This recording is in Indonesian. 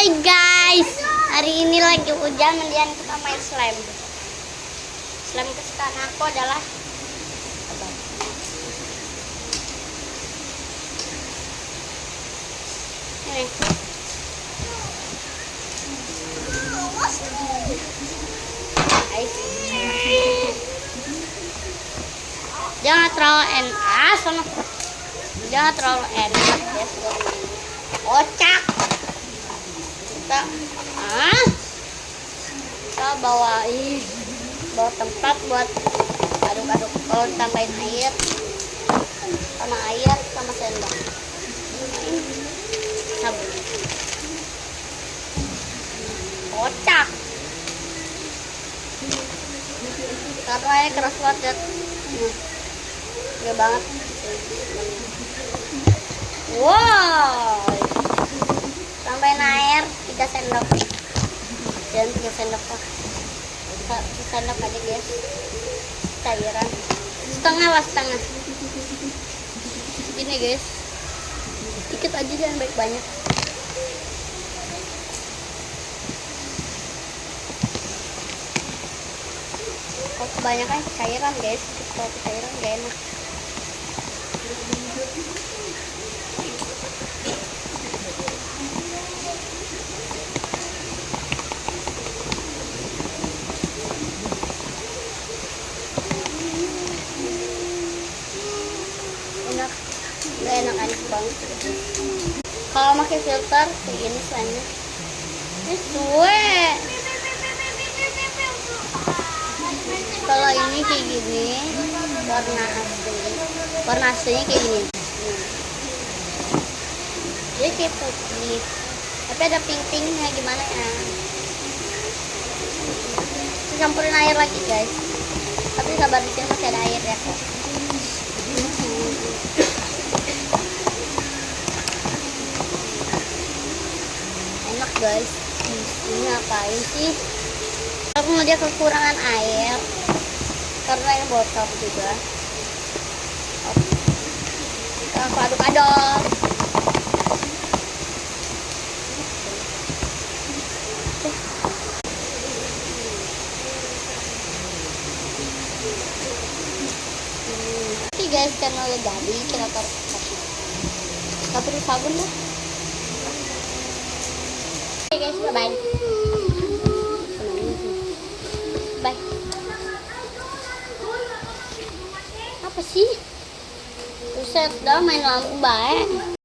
Hai guys, hari ini lagi hujan, kemudian kita main slime. Slime kesukaan aku adalah ini. Jangan terlalu enak, jangan terlalu enak ya. Kocak. Kita bawa tempat buat aduk-aduk. Kalau ditambahin air sama sendok, sabun, kocak karena airnya keras banget. Gede banget. Wow, tambahin air 3 sendok dan 3 sendok lah, 1 sendok aja guys, cairan setengah gini guys, dikit aja, jangan banyak. Kalau kebanyakan cairan guys, kalau cairan gak enak. Gak enak banget. Kalau pakai filter kayak gini slime-nya ini suwe. Kalau ini kayak gini, warna aslinya kayak gini. Dia kayak putih, tapi ada pink-pinknya, gimana ya. Kita campurin air lagi guys, tapi sabar, di sini masih ada air ya kok. Enak guys. Ini ngapain sih? Aku dia kekurangan air karena ini botol juga. Kita aduk-aduk. Oke guys, karena udah jadi, kita taruh sabun lah. Oke guys, bye. Bye. Apa sih? Buset dah, main lampu baik.